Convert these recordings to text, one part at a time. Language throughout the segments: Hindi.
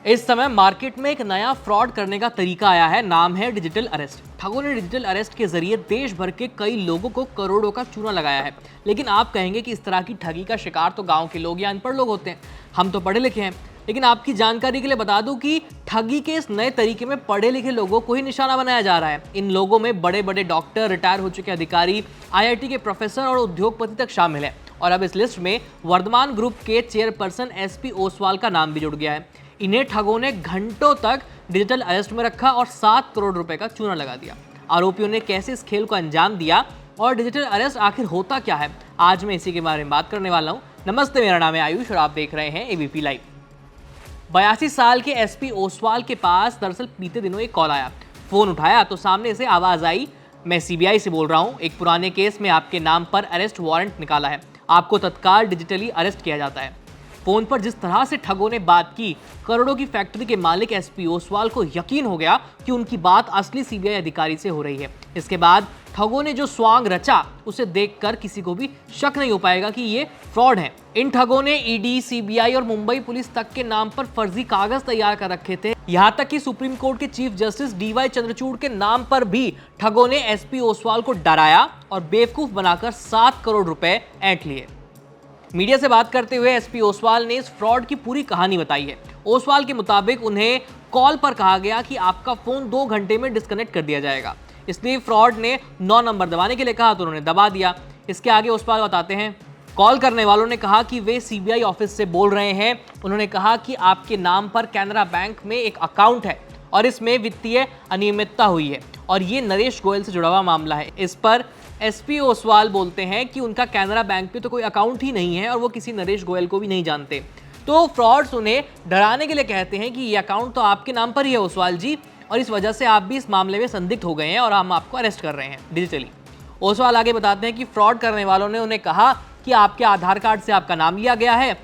इस समय मार्केट में एक नया फ्रॉड करने का तरीका आया है, नाम है डिजिटल अरेस्ट। ठगों ने डिजिटल अरेस्ट के जरिए देश भर के कई लोगों को करोड़ों का चूना लगाया है। लेकिन आप कहेंगे कि इस तरह की ठगी का शिकार तो गांव के लोग या अनपढ़ लोग होते हैं, हम तो पढ़े लिखे हैं। लेकिन आपकी जानकारी के लिए बता दूं कि ठगी के इस नए तरीके में पढ़े लिखे लोगों को ही निशाना बनाया जा रहा है। इन लोगों में बड़े बड़े डॉक्टर, रिटायर हो चुके अधिकारी, IIT के प्रोफेसर और उद्योगपति तक शामिल है। और अब इस लिस्ट में वर्धमान ग्रुप के चेयरपर्सन SP ओसवाल का नाम भी जुड़ गया है। इन्हें ठगों ने घंटों तक डिजिटल अरेस्ट में रखा और 7 करोड़ रुपए का चूना लगा दिया। आरोपियों ने कैसे इस खेल को अंजाम दिया और डिजिटल अरेस्ट आखिर होता क्या है, आज मैं इसी के बारे में बात करने वाला हूं। नमस्ते, मेरा नाम है आयुष और आप देख रहे हैं ABP लाइव। 82 साल के SP ओसवाल के पास दरअसल बीते दिनों एक कॉल आया। फोन उठाया तो सामने से आवाज आई, मैं CBI से बोल रहा हूं, एक पुराने केस में आपके नाम पर अरेस्ट वारंट निकाला है, आपको तत्काल डिजिटली अरेस्ट किया जाता है। फोन पर जिस तरह से ठगों ने बात की, करोड़ों की फैक्ट्री के मालिक SP ओसवाल को यकीन हो गया कि उनकी बात असली CBI अधिकारी से हो रही है। इसके बाद ठगों ने जो स्वांग रचा, उसे देखकर किसी को भी शक नहीं हो पाएगा कि ये फ्रॉड है। इन ठगों ने ED, CBI और मुंबई पुलिस तक के नाम पर फर्जी कागज तैयार कर रखे थे। यहाँ तक कि सुप्रीम कोर्ट के चीफ जस्टिस DY चंद्रचूड़ के नाम पर भी ठगों ने SP ओसवाल को डराया और बेवकूफ बनाकर 7 करोड़ रुपए ऐंठ लिए। मीडिया से बात करते हुए SP ओसवाल ने इस फ्रॉड की पूरी कहानी बताई है। ओसवाल के मुताबिक उन्हें कॉल पर कहा गया कि आपका फोन 2 घंटे में डिस्कनेक्ट कर दिया जाएगा, इसलिए फ्रॉड ने 9 नंबर दबाने के लिए कहा तो उन्होंने दबा दिया। इसके आगे ओसवाल बताते हैं, कॉल करने वालों ने कहा कि वे CBI ऑफिस से बोल रहे हैं। उन्होंने कहा कि आपके नाम पर कैनरा बैंक में एक अकाउंट है और इसमें वित्तीय अनियमितता हुई है और ये नरेश गोयल से जुड़ा हुआ मामला है। इस पर SP ओसवाल बोलते हैं कि उनका कैनरा बैंक पे तो कोई अकाउंट ही नहीं है और वो किसी नरेश गोयल को भी नहीं जानते। तो फ्रॉड्स उन्हें डराने के लिए कहते हैं कि ये अकाउंट तो आपके नाम पर ही है ओसवाल जी, और इस वजह से आप भी इस मामले में संदिग्ध हो गए हैं और हम आपको अरेस्ट कर रहे हैं डिजिटली। ओसवाल आगे बताते हैं कि फ्रॉड करने वालों ने उन्हें कहा कि आपके आधार कार्ड से आपका नाम लिया गया है।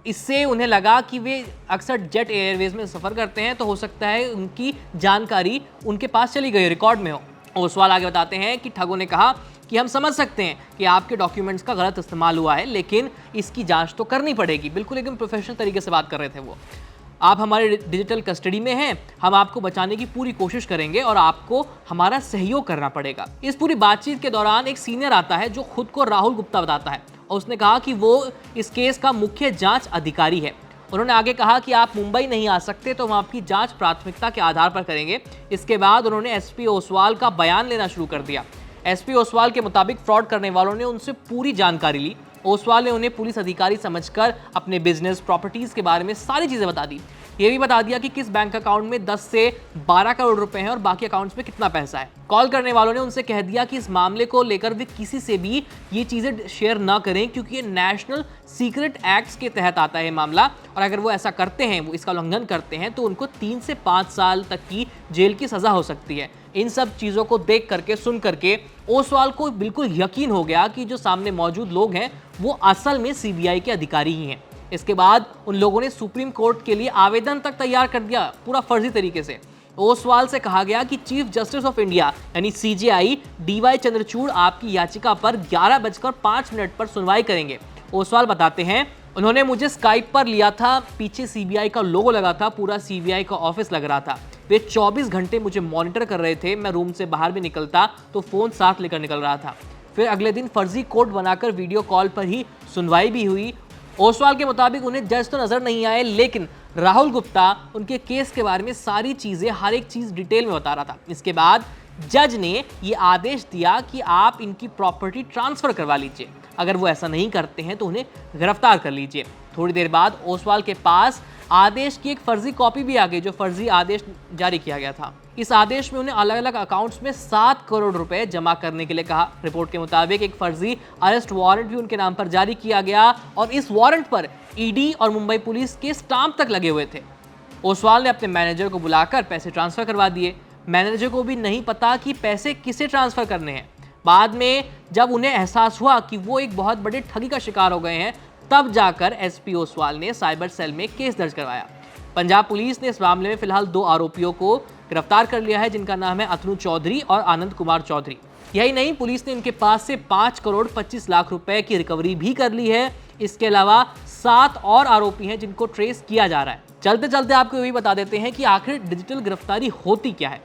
इससे उन्हें लगा कि वे अक्सर जेट एयरवेज में सफ़र करते हैं, तो हो सकता है उनकी जानकारी उनके पास चली गई, रिकॉर्ड में हो। ओसवाल आगे बताते हैं कि ठगों ने कहा कि हम समझ सकते हैं कि आपके डॉक्यूमेंट्स का गलत इस्तेमाल हुआ है, लेकिन इसकी जांच तो करनी पड़ेगी। बिल्कुल एकदम प्रोफेशनल तरीके से बात कर रहे थे वो। आप हमारे डिजिटल कस्टडी में हैं, हम आपको बचाने की पूरी कोशिश करेंगे और आपको हमारा सहयोग करना पड़ेगा। इस पूरी बातचीत के दौरान एक सीनियर आता है जो खुद को राहुल गुप्ता बताता है और उसने कहा कि वो इस केस का मुख्य जांच अधिकारी है। उन्होंने आगे कहा कि आप मुंबई नहीं आ सकते तो हम आपकी जांच प्राथमिकता के आधार पर करेंगे। इसके बाद उन्होंने SP ओसवाल का बयान लेना शुरू कर दिया। SP ओसवाल के मुताबिक फ्रॉड करने वालों ने उनसे पूरी जानकारी ली। ओसवाल ने उन्हें पुलिस अधिकारी समझकर अपने बिजनेस, प्रॉपर्टीज के बारे में सारी चीजें बता दी। ये भी बता दिया कि किस बैंक अकाउंट में 10 से 12 करोड़ रुपए हैं और बाकी अकाउंट्स में कितना पैसा है। कॉल करने वालों ने उनसे कह दिया कि इस मामले को लेकर वे किसी से भी ये चीजें शेयर ना करें, क्योंकि ये नेशनल सीक्रेट एक्ट्स के तहत आता है मामला, और अगर वो ऐसा करते हैं, वो इसका उल्लंघन करते हैं, तो उनको 3 से 5 साल तक की जेल की सजा हो सकती है। इन सब चीज़ों को देख करके, सुन करके ओसवाल को बिल्कुल यकीन हो गया कि जो सामने मौजूद लोग हैं वो असल में CBI के अधिकारी ही हैं। इसके बाद उन लोगों ने सुप्रीम कोर्ट के लिए आवेदन तक तैयार कर दिया, पूरा फर्जी तरीके से। ओसवाल से कहा गया कि चीफ जस्टिस ऑफ इंडिया यानी CJI DY चंद्रचूड़ आपकी याचिका पर 11:05 पर सुनवाई करेंगे। ओसवाल बताते हैं, उन्होंने मुझे स्काइप पर लिया था, पीछे CBI का लोगो लगा था, पूरा CBI का ऑफिस लग रहा था। वे 24 घंटे मुझे मॉनिटर कर रहे थे, मैं रूम से बाहर भी निकलता तो फोन साथ लेकर निकल रहा था। फिर अगले दिन फर्जी कोड बनाकर वीडियो कॉल पर ही सुनवाई भी हुई। ओसवाल के मुताबिक उन्हें जज तो नजर नहीं आए, लेकिन राहुल गुप्ता उनके केस के बारे में सारी चीजें, हर एक चीज डिटेल में बता रहा था। इसके बाद जज ने ये आदेश दिया कि आप इनकी प्रॉपर्टी ट्रांसफर करवा लीजिए, अगर वो ऐसा नहीं करते हैं तो उन्हें गिरफ्तार कर लीजिए। थोड़ी देर बाद ओसवाल के पास आदेश की एक फर्जी कॉपी भी आ गई, जो फर्जी आदेश जारी किया गया था। इस आदेश में उन्हें अलग अलग अकाउंट्स में 7 करोड़ रुपए जमा करने के लिए कहा। रिपोर्ट के मुताबिक एक फर्जी अरेस्ट वारंट भी उनके नाम पर जारी किया गया और इस वारंट पर ED और मुंबई पुलिस के स्टाम्प तक लगे हुए थे। ओसवाल ने अपने मैनेजर को बुलाकर पैसे ट्रांसफर करवा दिए। मैनेजर को भी नहीं पता कि पैसे किसे ट्रांसफर करने हैं। बाद में जब उन्हें एहसास हुआ कि वो एक बहुत बड़े ठगी का शिकार हो गए हैं, तब जाकर SP ओसवाल ने साइबर सेल में केस दर्ज करवाया। पंजाब पुलिस ने इस मामले में फिलहाल 2 आरोपियों को गिरफ्तार कर लिया है, जिनका नाम है अतनु चौधरी और आनंद कुमार चौधरी। यही नहीं, पुलिस ने इनके पास से 5 करोड़ 25 लाख रुपए की रिकवरी भी कर ली है। इसके अलावा 7 और आरोपी हैं जिनको ट्रेस किया जा रहा है। चलते चलते आपको ये भी बता देते हैं कि आखिर डिजिटल गिरफ्तारी होती क्या है।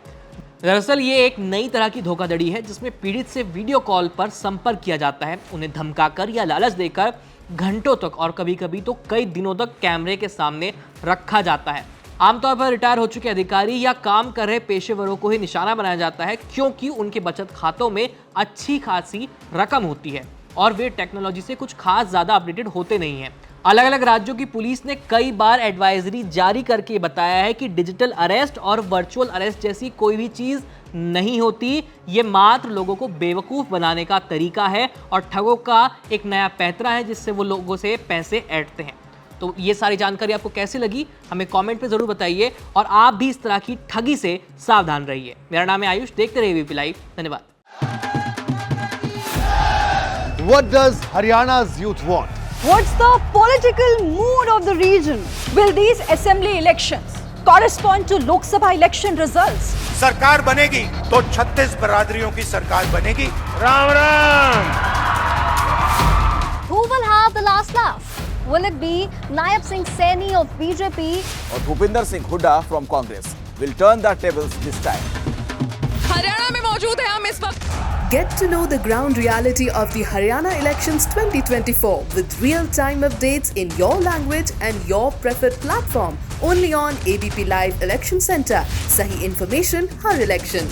दरअसल ये एक नई तरह की धोखाधड़ी है जिसमें पीड़ित से वीडियो कॉल पर संपर्क किया जाता है, उन्हें धमकाकर या लालच देकर घंटों तक और कभी कभी तो कई दिनों तक कैमरे के सामने रखा जाता है। आमतौर पर रिटायर हो चुके अधिकारी या काम कर रहे पेशेवरों को ही निशाना बनाया जाता है, क्योंकि उनके बचत खातों में अच्छी खासी रकम होती है और वे टेक्नोलॉजी से कुछ खास ज़्यादा अपडेटेड होते नहीं हैं। अलग अलग राज्यों की पुलिस ने कई बार एडवाइजरी जारी करके बताया है कि डिजिटल अरेस्ट और वर्चुअल अरेस्ट जैसी कोई भी चीज़ नहीं होती, ये मात्र लोगों को बेवकूफ़ बनाने का तरीका है और ठगों का एक नया पैंतरा है जिससे वो लोगों से पैसे ऐंठते हैं। तो ये सारी जानकारी आपको कैसी लगी हमें कमेंट पे ज़रूर बताइए और आप भी इस तरह की ठगी से सावधान रहिए। मेरा नाम है आयुष, देखते रहिए ABP लाइव। धन्यवाद। What does Haryana's youth want? What's the political mood of the region? Will these assembly elections correspond to Lok Sabha election results? सरकार बनेगी तो 36 बरादरियों की सरकार बनेगी। Ram Ram. Who will have the last laugh? Will it be Naib Singh Saini of BJP or Bhupinder Singh Hooda from Congress? Will turn the tables this time. Haryana में मौजूद हैं हम इस वक्त। Get to know the ground reality of the Haryana elections 2024 with real-time updates in your language and your preferred platform. Only on ABP Live Election Center. Sahi information, har election.